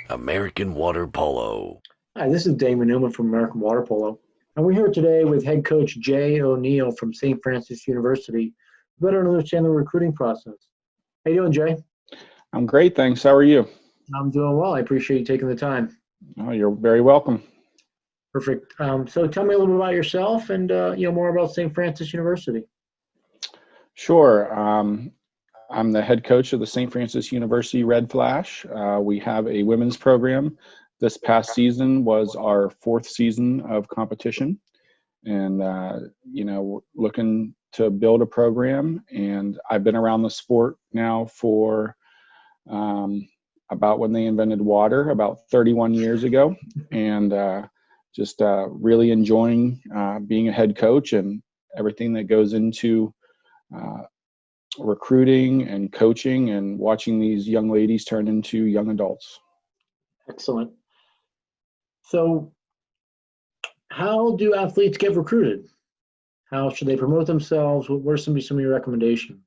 American Water Polo. Hi, this is Damon Newman from American Water Polo, and we're here today with head coach Jay O'Neil from St. Francis University to better understand the recruiting process. How you doing, Jay? I'm great, thanks. How are you? I'm doing well. I appreciate you taking the time. Oh, you're very welcome. Perfect. So tell me a little bit about yourself and more about St. Francis University. Sure. I'm the head coach of the St. Francis University Red Flash. We have a women's program. This past season was our fourth season of competition, and we're looking to build a program. And I've been around the sport now for about when they invented water, about 31 years ago, and just really enjoying being a head coach and everything that goes into recruiting and coaching and watching these young ladies turn into young adults. Excellent. So how do athletes get recruited? How should they promote themselves? What are some of your recommendations?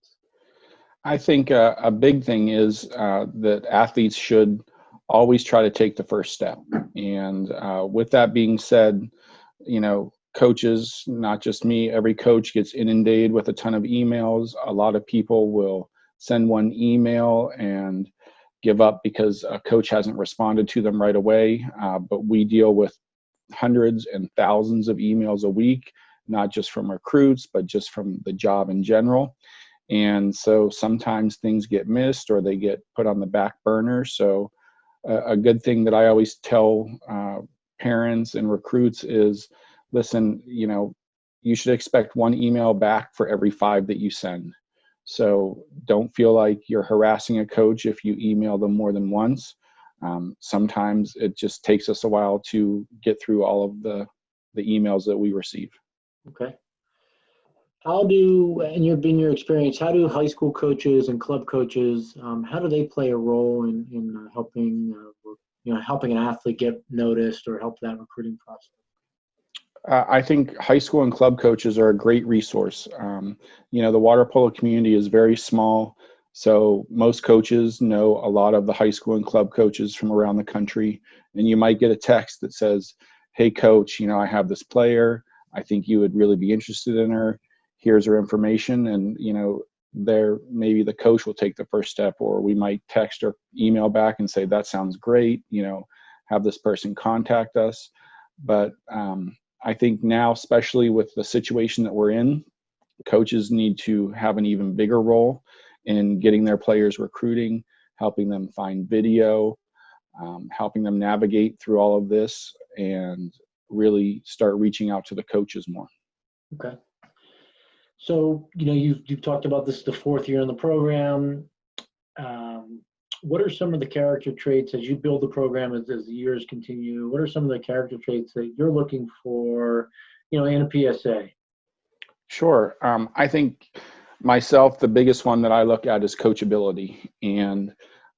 I think a big thing is that athletes should always try to take the first step. And with that being said, coaches, not just me, every coach gets inundated with a ton of emails. A lot of people will send one email and give up because a coach hasn't responded to them right away. But we deal with hundreds and thousands of emails a week, not just from recruits, but just from the job in general. And so sometimes things get missed or they get put on the back burner. So a good thing that I always tell parents and recruits is, listen, you should expect one email back for every 5 that you send. So don't feel like you're harassing a coach if you email them more than once. Sometimes it just takes us a while to get through all of the emails that we receive. Okay. In your experience, how do high school coaches and club coaches, how do they play a role in helping an athlete get noticed or help that recruiting process? I think high school and club coaches are a great resource. The water polo community is very small, so most coaches know a lot of the high school and club coaches from around the country. And you might get a text that says, "Hey, coach, I have this player. I think you would really be interested in her. Here's her information." And there maybe the coach will take the first step, or we might text or email back and say, "That sounds great. Have this person contact us." But I think now, especially with the situation that we're in, coaches need to have an even bigger role in getting their players recruiting, helping them find video, helping them navigate through all of this, and really start reaching out to the coaches more. Okay. So, you've talked about this the fourth year in the program. What are some of the character traits as you build the program as the years continue? What are some of the character traits that you're looking for, in a PSA? Sure. I think myself, the biggest one that I look at is coachability and,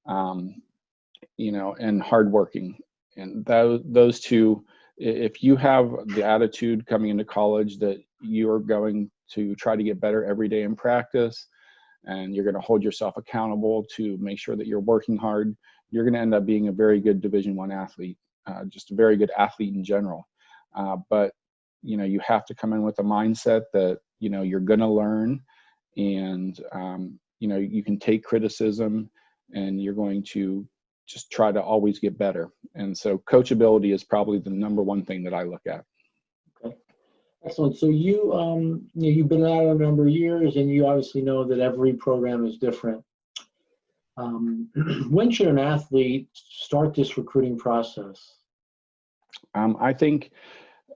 and hardworking. And those two, if you have the attitude coming into college that you're going to try to get better every day in practice, and you're going to hold yourself accountable to make sure that you're working hard, you're going to end up being a very good Division I athlete, just a very good athlete in general. But you have to come in with a mindset that you're going to learn, and you can take criticism, and you're going to just try to always get better. And so coachability is probably the number one thing that I look at. Okay. Excellent. So you've been at it a number of years, and you obviously know that every program is different. When should an athlete start this recruiting process? I think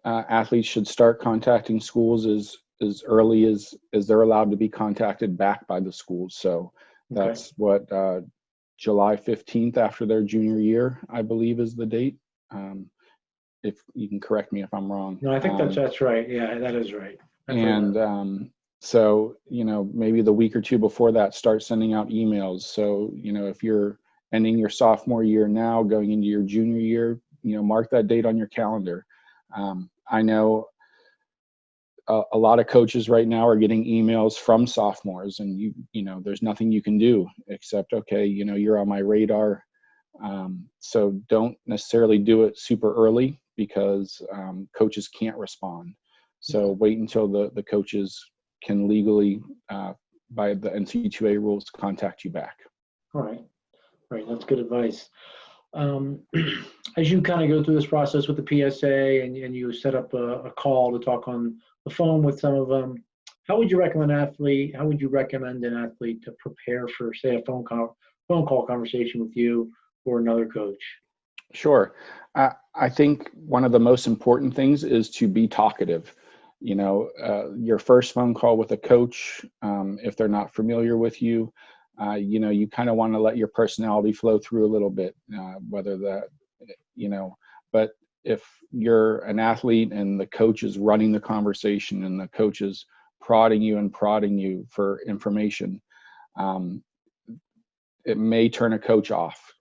athletes should start contacting schools as early as they're allowed to be contacted back by the schools. So that's what July 15th after their junior year, I believe, is the date. If you can correct me if I'm wrong. No, I think that's right. Yeah, that is right. So, maybe the week or two before that, start sending out emails. So, if you're ending your sophomore year now, going into your junior year, mark that date on your calendar. I know a lot of coaches right now are getting emails from sophomores, and there's nothing you can do except, okay, you're on my radar. So don't necessarily do it super early because coaches can't respond. So wait until the coaches can legally, by the NC2A rules, contact you back. All right. Right. That's good advice. As you kind of go through this process with the PSA and you set up a call to talk on the phone with some of them, how would you recommend an athlete to prepare for, say, a phone call conversation with you or another coach? Sure. I think one of the most important things is to be talkative. Your first phone call with a coach, if they're not familiar with you, you kind of want to let your personality flow through a little bit, but if you're an athlete and the coach is running the conversation and the coach is prodding you for information, it may turn a coach off,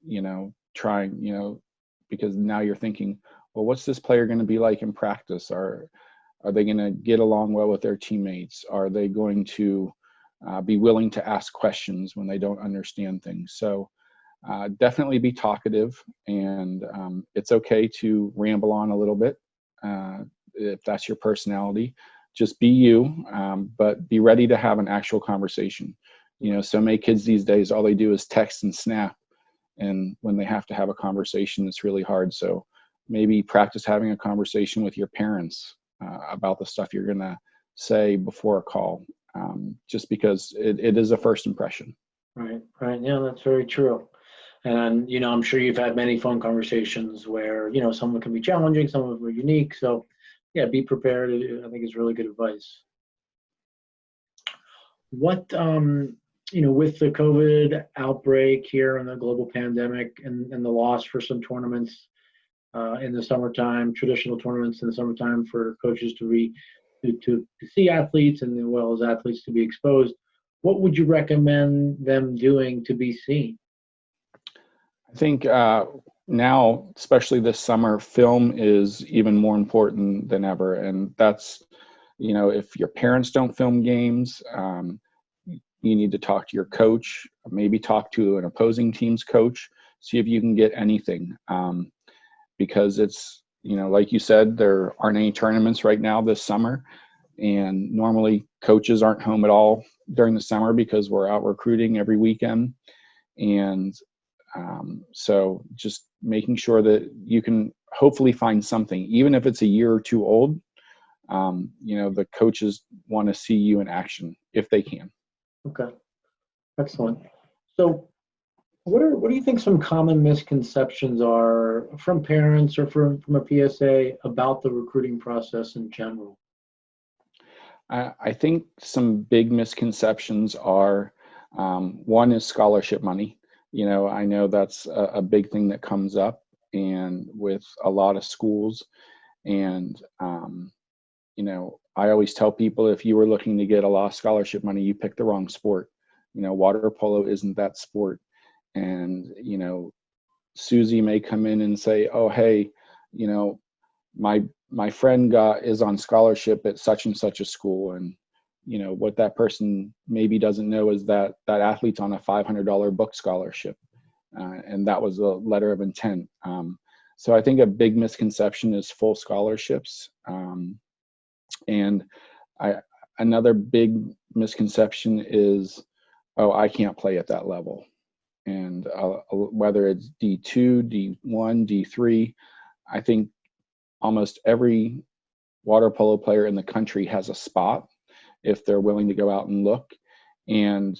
because now you're thinking, well, what's this player going to be like in practice? Are they going to get along well with their teammates? Are they going to be willing to ask questions when they don't understand things? So definitely be talkative, and it's okay to ramble on a little bit if that's your personality. Just be you, but be ready to have an actual conversation. So many kids these days, all they do is text and snap. And when they have to have a conversation, it's really hard. So maybe practice having a conversation with your parents about the stuff you're going to say before a call, just because it is a first impression. Right. Yeah, that's very true. And, I'm sure you've had many phone conversations where, some of them can be challenging, some of them are unique. So, yeah, be prepared. I think is really good advice. What, with the COVID outbreak here and the global pandemic and the loss for some tournaments in the summertime, traditional tournaments in the summertime for coaches to see athletes and as well as athletes to be exposed, what would you recommend them doing to be seen? I think now, especially this summer, film is even more important than ever. And that's, if your parents don't film games, you need to talk to your coach, maybe talk to an opposing team's coach, see if you can get anything. Because it's, like you said, there aren't any tournaments right now this summer. And normally coaches aren't home at all during the summer because we're out recruiting every weekend. And so just making sure that you can hopefully find something, even if it's a year or two old. The coaches want to see you in action if they can. Okay, excellent. So what do you think some common misconceptions are from parents or from a PSA about the recruiting process in general? I think some big misconceptions are, one is scholarship money. I know that's a big thing that comes up and with a lot of schools. And, I always tell people, if you were looking to get a lot of scholarship money, you picked the wrong sport. Water polo isn't that sport. And, Susie may come in and say, oh, hey, my friend is on scholarship at such and such a school. And, what that person maybe doesn't know is that athlete's on a $500 book scholarship. And that was a letter of intent. So I think a big misconception is full scholarships. And another big misconception is, oh, I can't play at that level. And whether it's D2, D1, D3, I think almost every water polo player in the country has a spot if they're willing to go out and look. And,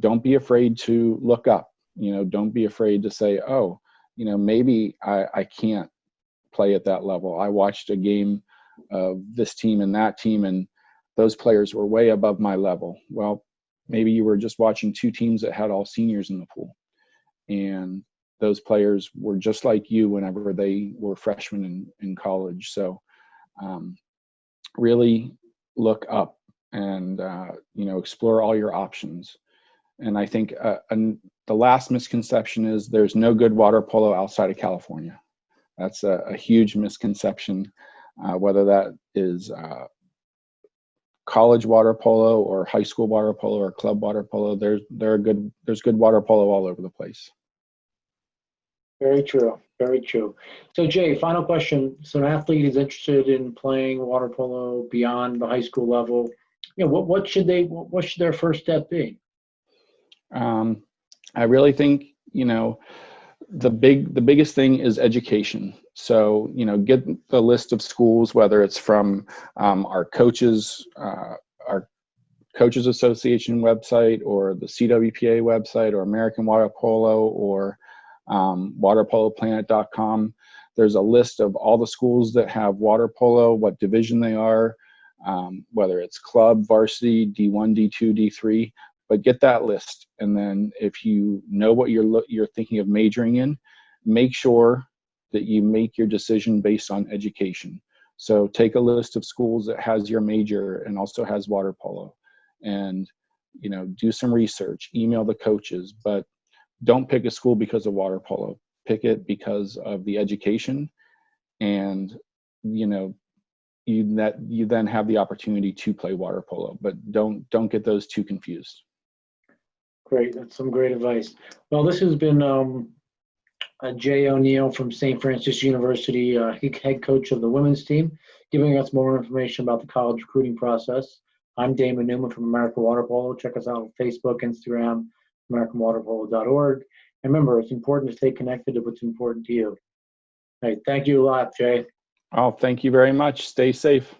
don't be afraid to look up. Don't be afraid to say, oh, maybe I can't play at that level. I watched a game of this team and that team, and those players were way above my level. Well, maybe you were just watching two teams that had all seniors in the pool, and those players were just like you whenever they were freshmen in college. So really look up and, explore all your options. And I think the last misconception is there's no good water polo outside of California. That's a huge misconception, whether that is college water polo or high school water polo or club water polo. There's good water polo all over the place. Very true. Very true. So Jay, final question. So an athlete is interested in playing water polo beyond the high school level. What should their first step be? I really think, the biggest thing is education. So, get the list of schools, whether it's from our coaches association website, or the CWPA website, or American Water Polo, or waterpoloplanet.com. There's a list of all the schools that have water polo, what division they are, whether it's club, varsity, D1, D2, D3. But get that list, and then if you know what you're thinking of majoring in, make sure that you make your decision based on education. So take a list of schools that has your major and also has water polo, and do some research, email the coaches, but don't pick a school because of water polo. Pick it because of the education, and you then have the opportunity to play water polo. But don't get those two confused. Great. That's some great advice. Well, this has been Jay O'Neil from St. Francis University, head coach of the women's team, giving us more information about the college recruiting process. I'm Damon Newman from American Water Polo. Check us out on Facebook, Instagram, AmericanWaterPolo.org. And remember, it's important to stay connected to what's important to you. Hey, thank you a lot, Jay. Oh, thank you very much. Stay safe.